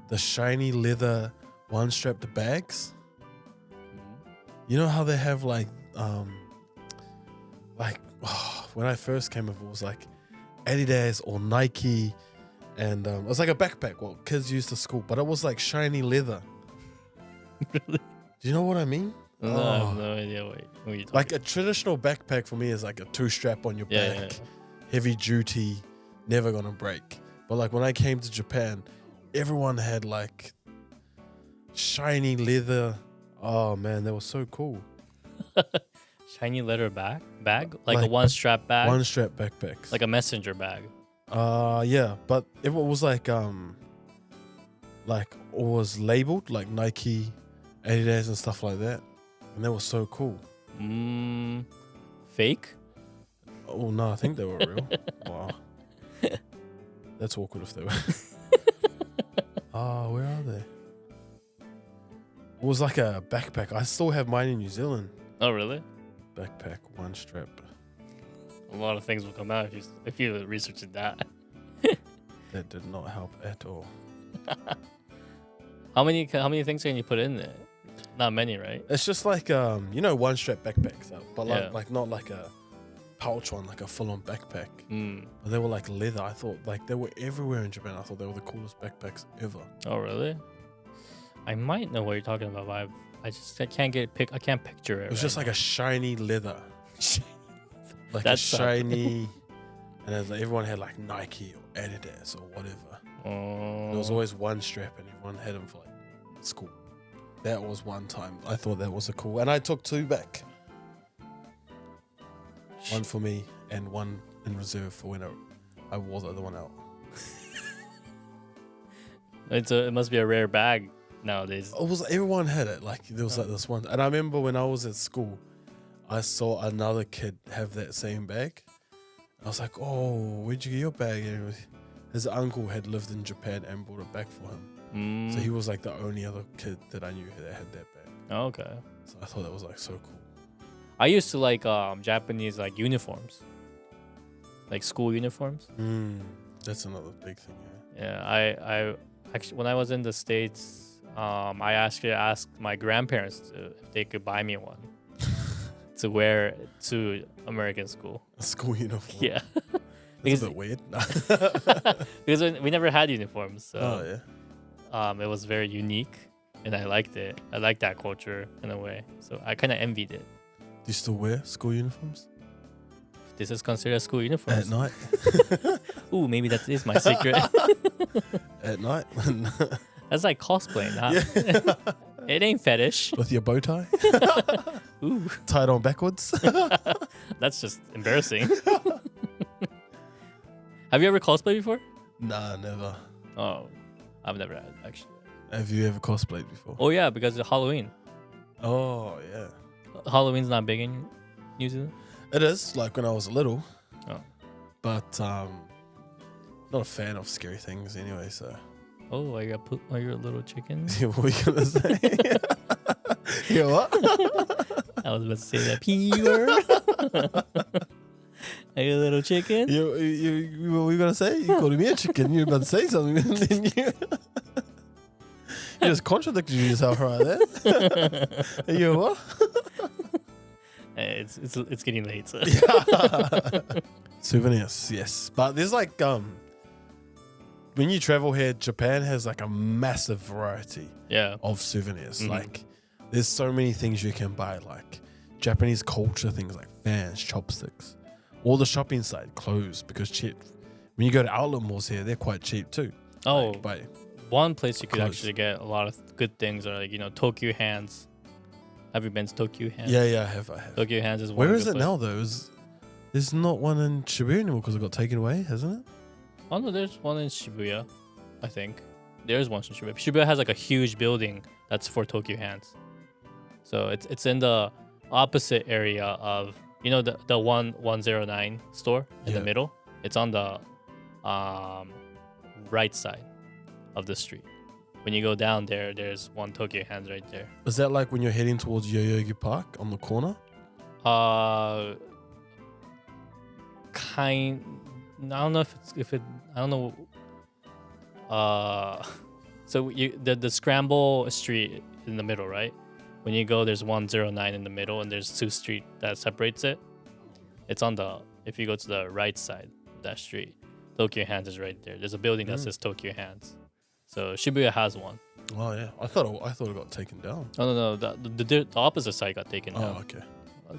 the shiny leather one-strapped bags. You know how they have like when I first came over, it was like Adidas or Nike, and it was like a backpack what kids used to school, but it was like shiny leather. Really? Do you know what I mean? No, I have no idea what you're talking Like a traditional backpack for me is like a 2-strap on your back, heavy duty, never gonna break. But like when I came to Japan, everyone had like shiny leather. Oh man, that was so cool. Shiny leather bag? Like a one-strap bag? One-strap backpacks. Like a messenger bag. Yeah, but it was like it was labeled like Nike, Adidas and stuff like that. And that was so cool. Fake? Oh no, I think they were real. Wow. That's awkward if they were. Where are they? It was like a backpack. I still have mine in New Zealand. Oh really? Backpack, one strap. A lot of things will come out if you research that. That did not help at all. How many things can you put in there? Not many, right? It's just like one strap backpacks, but like not like a pouch one, like a full on backpack. But they were like leather. I thought like they were everywhere in Japan. I thought they were the coolest backpacks ever. Oh really? I might know what you're talking about, but I can't picture it. It was just like a shiny leather. Like That's a shiny, and then everyone had like Nike or Adidas or whatever. There was always one strap, and everyone had them for like school. That was one time. I thought that was a cool, and I took 2 back. One for me and one in reserve for when I wore the other one out. It must be a rare bag nowadays. Everyone had it. Like there was like this one, and I remember when I was at school, I saw another kid have that same bag. I was like, "Oh, where'd you get your bag?" And his uncle had lived in Japan and brought it back for him. So he was like the only other kid that I knew that had that bag. Oh, okay. So I thought that was like so cool. I used to like Japanese like uniforms, like school uniforms. That's another big thing. Yeah, I actually when I was in the States, I actually asked my grandparents if they could buy me one to wear to American school. A school uniform. Yeah. It's a bit weird. Because we never had uniforms. So, oh yeah. It was very unique, and I liked it. I liked that culture in a way. So I kind of envied it. Do you still wear school uniforms? This is considered a school uniform. At night? Ooh, maybe that is my secret. At night? That's like cosplay, not. It ain't fetish. With your bow tie? Ooh. Tied on backwards? That's just embarrassing. Have you ever cosplayed before? Nah, never. Oh, I've never had, actually. Have you ever cosplayed before? Oh, yeah, because of Halloween. Oh, yeah. Halloween's not big in New Zealand? It is, like when I was little. Oh. But not a fan of scary things anyway, so. Oh, are you a little chicken? What were you going to say? You what? I was about to say that P word. Are you a little chicken? You what were you going to say? You called me a chicken. You were about to say something. Didn't you? You just contradicted yourself right there. You what? It's getting late. So. Souvenirs, yes. But there's like when you travel here, Japan has like a massive variety of souvenirs. Mm-hmm. Like there's so many things you can buy, like Japanese culture things like fans, chopsticks. All the shopping side closed because cheap. When you go to outlet malls here, they're quite cheap too. Oh, like, one place you could actually get a lot of good things are like, Tokyo Hands. Have you been to Tokyo Hands? Yeah, I have. Tokyo Hands is one. Where is it now though? There's not one in Shibuya anymore because it got taken away, hasn't it? Oh no, there's one in Shibuya, I think. There's one in Shibuya. Shibuya has like a huge building that's for Tokyo Hands. So it's in the opposite area of the 109 store in the middle. It's on the right side of the street. When you go down there, there's one Tokyo Hands right there. Is that like when you're heading towards Yoyogi Park on the corner? I don't know I don't know. So the scramble street in the middle, right? When you go, there's 109 in the middle, and there's 2 street that separates it. It's if you go to the right side of that street, Tokyo Hands is right there. There's a building that says Tokyo Hands. So Shibuya has one. Oh yeah, I thought it got taken down. Oh no, the opposite side got taken down. Oh okay.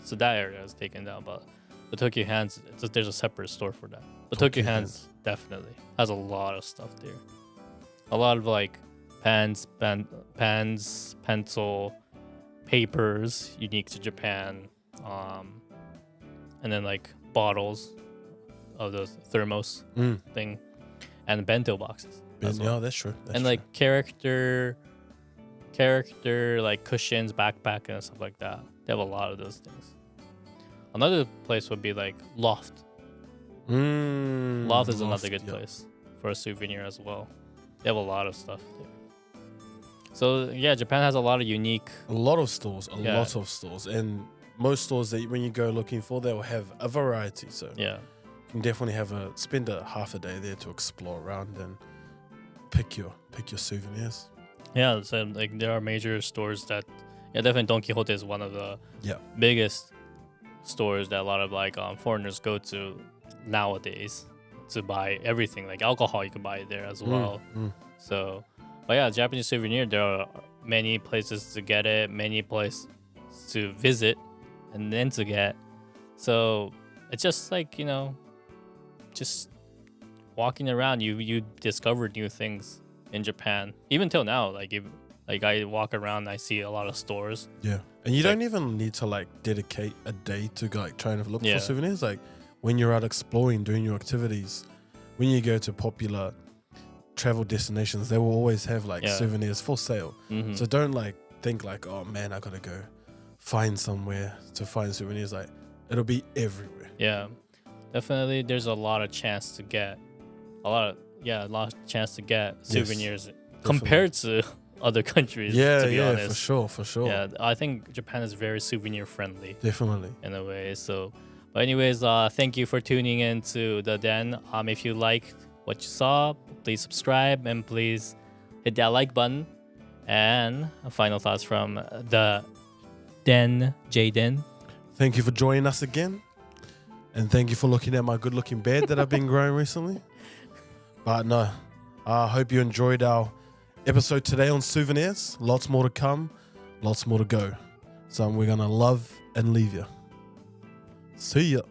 So that area was taken down, but the Tokyo Hands, there's a separate store for that. But Tokyo Hands definitely has a lot of stuff there. A lot of like pens, pencil, papers unique to Japan, and then like bottles of the thermos thing, and bento boxes. Yeah, that's true. And like character like cushions, backpack, and stuff like that. They have a lot of those things. Another place would be like Loft. Loft is another good place for a souvenir as well. They have a lot of stuff there. So yeah, Japan has a lot of unique. A lot of stores, and most stores that when you go looking for, they will have a variety. So yeah, you can definitely spend a half a day there to explore around and pick your souvenirs. Yeah, so like there are major stores that definitely Don Quixote is one of the biggest stores that a lot of like foreigners go to nowadays to buy everything. Like alcohol, you can buy it there as well. So, but yeah, Japanese souvenir, there are many places to get it, many places to visit, and then to get. So it's just like just walking around, you discover new things in Japan. Even till now, like I walk around, I see a lot of stores. Yeah, and you don't even need to like dedicate a day to like trying to look for souvenirs. Like when you're out exploring, doing your activities, when you go to popular travel destinations, they will always have like souvenirs for sale. So don't like think like, oh man, I gotta go find somewhere to find souvenirs. Like, it'll be everywhere. Yeah, definitely. There's a lot of chance to get souvenirs compared to other countries. To be honest. for sure. Yeah, I think Japan is very souvenir friendly. Definitely. In a way. So, but anyways, thank you for tuning in to DaDen. If you liked what you saw, please subscribe and please hit that like button. And final thoughts from Jayden. Thank you for joining us again. And thank you for looking at my good-looking beard that I've been growing recently. But no, I hope you enjoyed our episode today on souvenirs. Lots more to come, lots more to go. So we're going to love and leave you. See ya.